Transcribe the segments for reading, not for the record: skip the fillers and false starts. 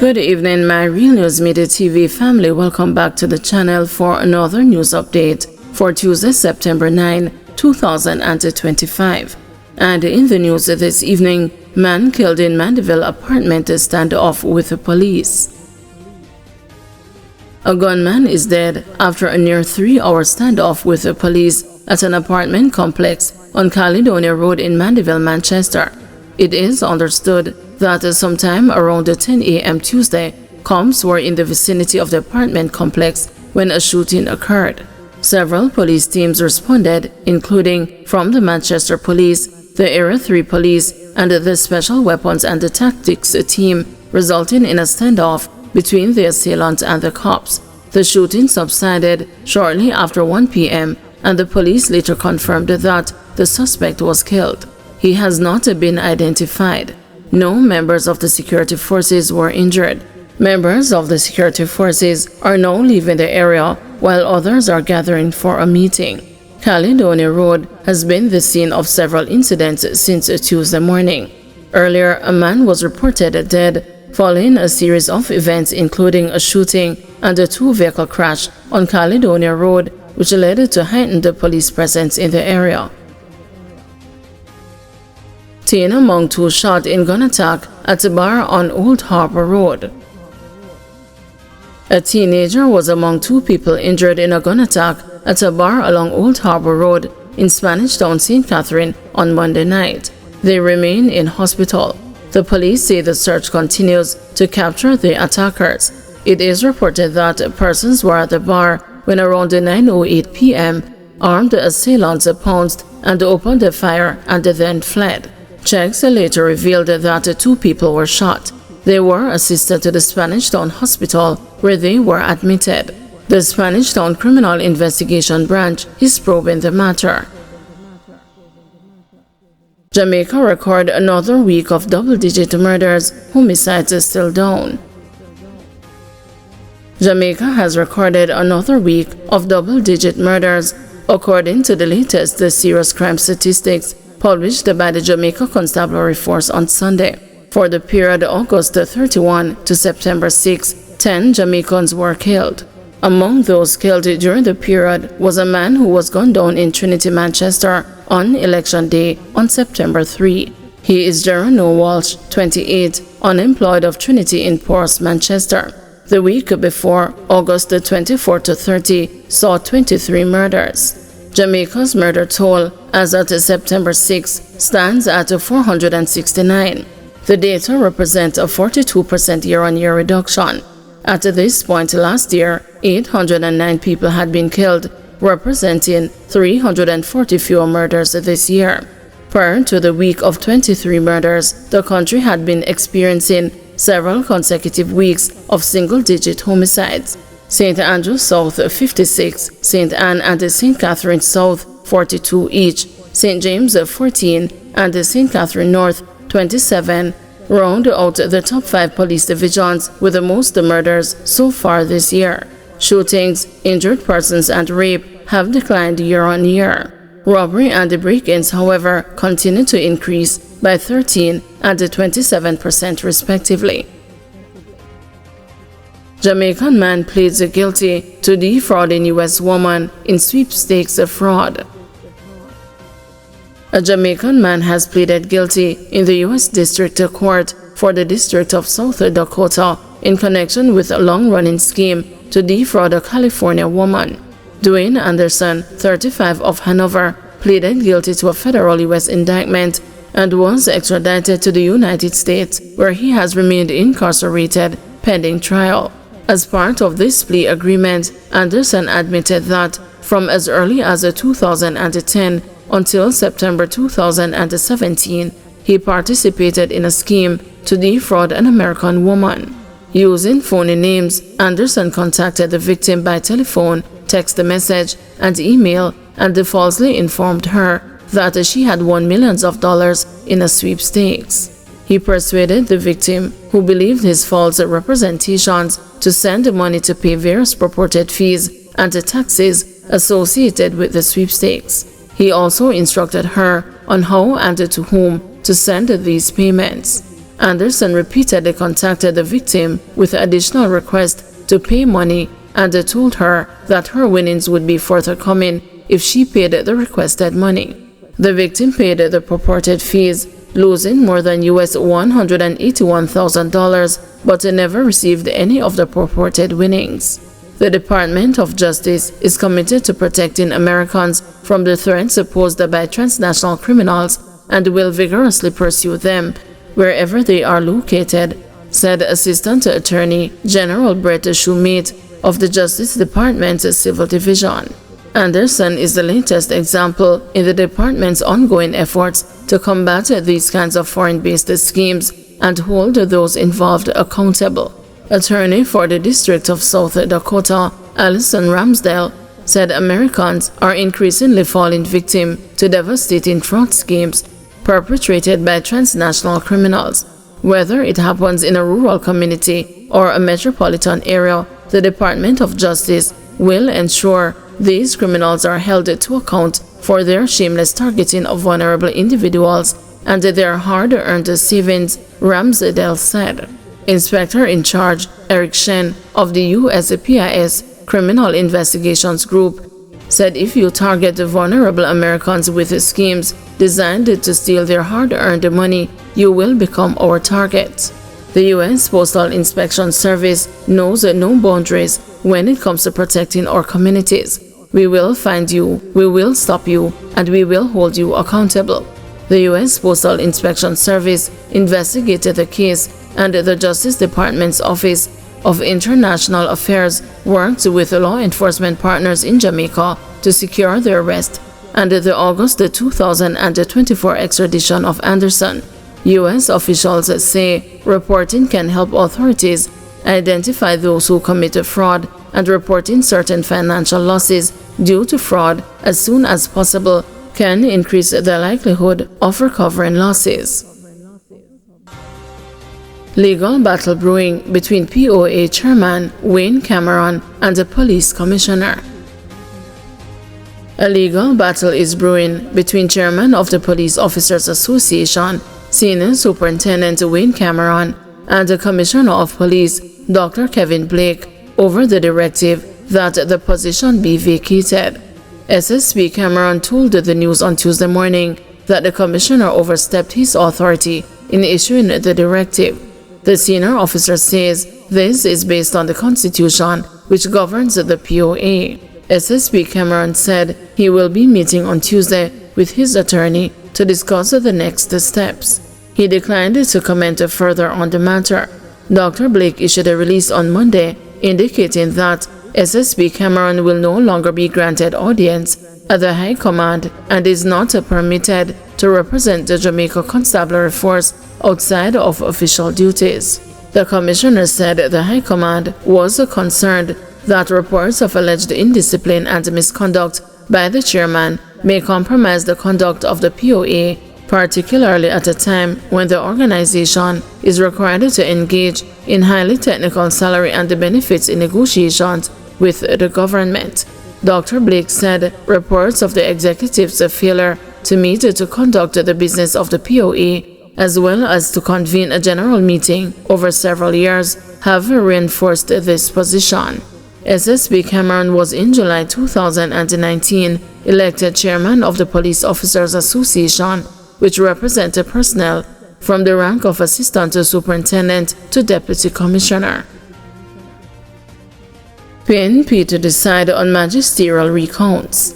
Good evening, my Real News Media TV family. Welcome back to the channel for another news update for Tuesday, September 9, 2025. And in the news this evening, man killed in Mandeville apartment standoff with the police. A gunman is dead after a near 3-hour standoff with the police at an apartment complex on Caledonia Road in Mandeville, Manchester. It is understood that sometime around 10 a.m. Tuesday, cops were in the vicinity of the apartment complex when a shooting occurred. Several police teams responded, including from the Manchester Police, the Area 3 Police, and the Special Weapons and the Tactics team, resulting in a standoff between the assailant and the cops. The shooting subsided shortly after 1 p.m., and the police later confirmed that the suspect was killed. He has not been identified. No members of the security forces were injured. Members of the security forces are now leaving the area while others are gathering for a meeting. Caledonia Road has been the scene of several incidents since Tuesday morning. Earlier, a man was reported dead following a series of events including a shooting and a two-vehicle crash on Caledonia Road, which led to heightened police presence in the area. Teen among two shot in gun attack at a bar on Old Harbour Road. A teenager was among two people injured in a gun attack at a bar along Old Harbour Road in Spanish Town, St. Catherine on Monday night. They remain in hospital. The police say the search continues to capture the attackers. It is reported that persons were at the bar when around 9:08 p.m. armed assailants pounced and opened a fire and then fled. Checks later revealed that two people were shot. They were assisted to the Spanish Town Hospital where they were admitted. The Spanish Town Criminal Investigation Branch is probing the matter. Jamaica recorded another week of double-digit murders, homicides are still down. Jamaica has recorded another week of double-digit murders, according to the latest serious crime statistics published by the Jamaica Constabulary Force on Sunday. For the period August 31 to September 6, 10 Jamaicans were killed. Among those killed during the period was a man who was gunned down in Trinity, Manchester on Election Day on September 3. He is Geronimo Walsh, 28, unemployed of Trinity in Ports, Manchester. The week before, August 24 to 30, saw 23 murders. Jamaica's murder toll as at September 6 stands at 469. The data represents a 42% year-on-year reduction. At this point last year, 809 people had been killed, representing 340 fewer murders this year. Prior to the week of 23 murders, the country had been experiencing several consecutive weeks of single-digit homicides. St. Andrew South 56, St. Anne and St. Catherine South 42 each, St. James 14 and St. Catherine North 27 round out the top 5 police divisions with the most murders so far this year. Shootings, injured persons and rape have declined year on year. Robbery and break-ins, however, continue to increase by 13 and 27% respectively. Jamaican man pleads guilty to defrauding U.S. woman in sweepstakes fraud. A Jamaican man has pleaded guilty in the U.S. District Court for the District of South Dakota in connection with a long-running scheme to defraud a California woman. Dwayne Anderson, 35, of Hanover, pleaded guilty to a federal U.S. indictment and was extradited to the United States, where he has remained incarcerated pending trial. As part of this plea agreement, Anderson admitted that from as early as 2010 until September 2017, he participated in a scheme to defraud an American woman. Using phony names, Anderson contacted the victim by telephone, text message, and email, and falsely informed her that she had won millions of dollars in a sweepstakes. He persuaded the victim, who believed his false representations, to send money to pay various purported fees and taxes associated with the sweepstakes. He also instructed her on how and to whom to send these payments. Anderson repeatedly contacted the victim with additional requests to pay money and told her that her winnings would be forthcoming if she paid the requested money. The victim paid the purported fees, losing more than US $181,000, but never received any of the purported winnings. The Department of Justice is committed to protecting Americans from the threats posed by transnational criminals and will vigorously pursue them wherever they are located, said Assistant Attorney General Brett Shumate of the Justice Department's Civil Division. Anderson is the latest example in the department's ongoing efforts to combat these kinds of foreign-based schemes and hold those involved accountable. Attorney for the District of South Dakota, Allison Ramsdale, said Americans are increasingly falling victim to devastating fraud schemes perpetrated by transnational criminals. Whether it happens in a rural community or a metropolitan area, the Department of Justice will ensure these criminals are held to account for their shameless targeting of vulnerable individuals and their hard-earned savings, Ramsdale said. Inspector-in-Charge Eric Shen of the USPIS Criminal Investigations Group said if you target vulnerable Americans with schemes designed to steal their hard-earned money, you will become our target. The U.S. Postal Inspection Service knows no boundaries when it comes to protecting our communities. We will find you, we will stop you, and we will hold you accountable. The U.S. Postal Inspection Service investigated the case, and the Justice Department's Office of International Affairs worked with law enforcement partners in Jamaica to secure the arrest and the August 2024 extradition of Anderson. U.S. officials say reporting can help authorities identify those who commit fraud, and reporting certain financial losses due to fraud as soon as possible can increase the likelihood of recovering losses. Legal battle brewing between POA Chairman Wayne Cameron and the Police Commissioner. A legal battle is brewing between Chairman of the Police Officers Association, Senior Superintendent Wayne Cameron, and the Commissioner of Police, Dr. Kevin Blake, over the directive that the position be vacated. SSP Cameron told the news on Tuesday morning that the Commissioner overstepped his authority in issuing the directive. The senior officer says this is based on the Constitution, which governs the POA. SSP Cameron said he will be meeting on Tuesday with his attorney to discuss the next steps. He declined to comment further on the matter. Dr. Blake issued a release on Monday indicating that SSP Cameron will no longer be granted audience at the High Command and is not permitted to represent the Jamaica Constabulary Force outside of official duties. The Commissioner said the High Command was concerned that reports of alleged indiscipline and misconduct by the chairman may compromise the conduct of the POA, particularly at a time when the organization is required to engage in highly technical salary and benefits negotiations with the government. Dr. Blake said reports of the executive's failure to meet to conduct the business of the POA, as well as to convene a general meeting over several years, have reinforced this position. SSP Cameron was in July 2019 elected chairman of the Police Officers Association, which represented personnel from the rank of Assistant Superintendent to Deputy Commissioner. PNP to decide on magisterial recounts.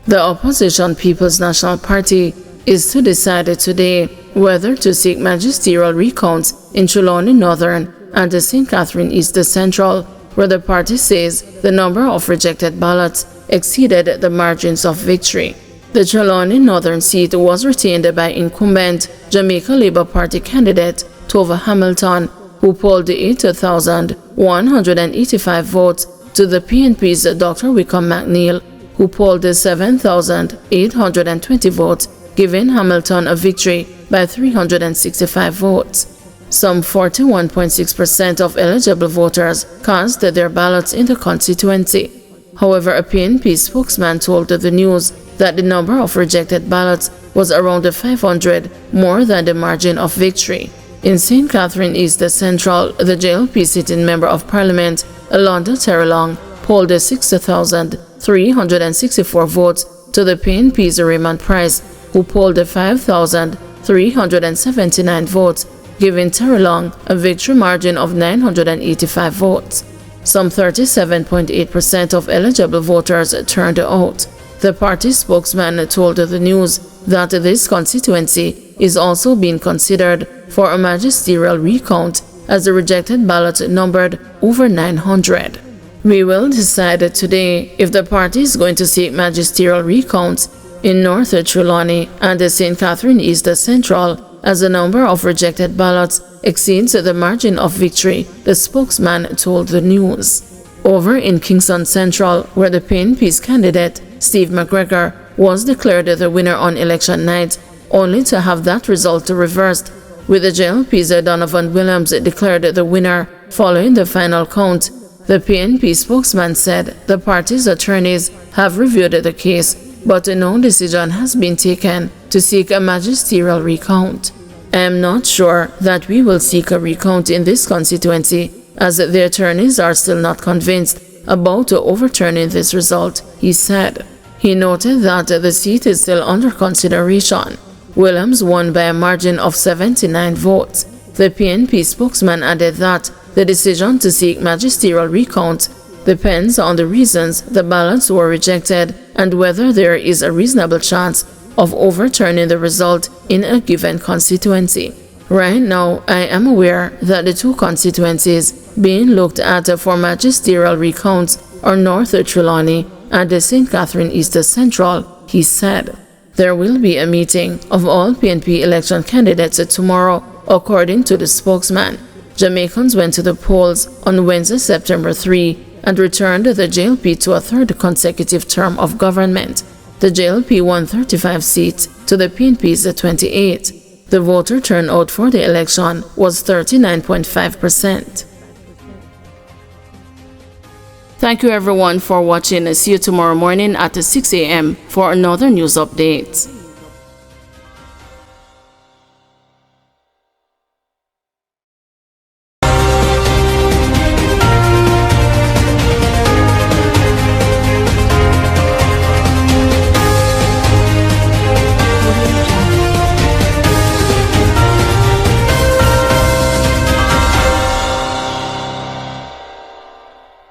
The opposition People's National Party is to decide today whether to seek magisterial recounts in Trelawney Northern and St. Catherine East Central, where the party says the number of rejected ballots exceeded the margins of victory. The Trelawney Northern seat was retained by incumbent Jamaica Labour Party candidate Tova Hamilton, who polled 8,185 votes, to the PNP's Dr. Wickham McNeil, who polled 7,820 votes, giving Hamilton a victory by 365 votes. Some 41.6% of eligible voters cast their ballots in the constituency. However, a PNP spokesman told the news that the number of rejected ballots was around the 500 more than the margin of victory. In St. Catherine East Central, the JLP sitting Member of Parliament, Alonda Terrelong, polled 60,364 votes to the PNP's Raymond Price, who polled 5,379 votes, giving Terrelong a victory margin of 985 votes. Some 37.8% of eligible voters turned out. The party spokesman told the news that this constituency is also being considered for a magisterial recount, as the rejected ballots numbered over 900. We will decide today if the party is going to seek magisterial recounts in North Trelawney and St. Catherine East Central, as the number of rejected ballots exceeds the margin of victory, the spokesman told the news. Over in Kingston Central, where the PNP's candidate, Steve McGregor, was declared the winner on election night, only to have that result reversed, with the JLP's Donovan Williams declared the winner following the final count. The PNP spokesman said the party's attorneys have reviewed the case, but no decision has been taken to seek a magisterial recount. I am not sure that we will seek a recount in this constituency, as the attorneys are still not convinced about overturning this result, he said. He noted that the seat is still under consideration. Williams won by a margin of 79 votes. The PNP spokesman added that the decision to seek magisterial recount depends on the reasons the ballots were rejected and whether there is a reasonable chance of overturning the result in a given constituency. Right now, I am aware that the two constituencies being looked at for magisterial recounts are North Trelawney and St. Catherine East Central, he said. There will be a meeting of all PNP election candidates tomorrow, according to the spokesman. Jamaicans went to the polls on Wednesday, September 3, and returned the JLP to a third consecutive term of government. The JLP won 35 seats to the PNP's 28. The voter turnout for the election was 39.5%. Thank you everyone for watching. See you tomorrow morning at 6 a.m. for another news update.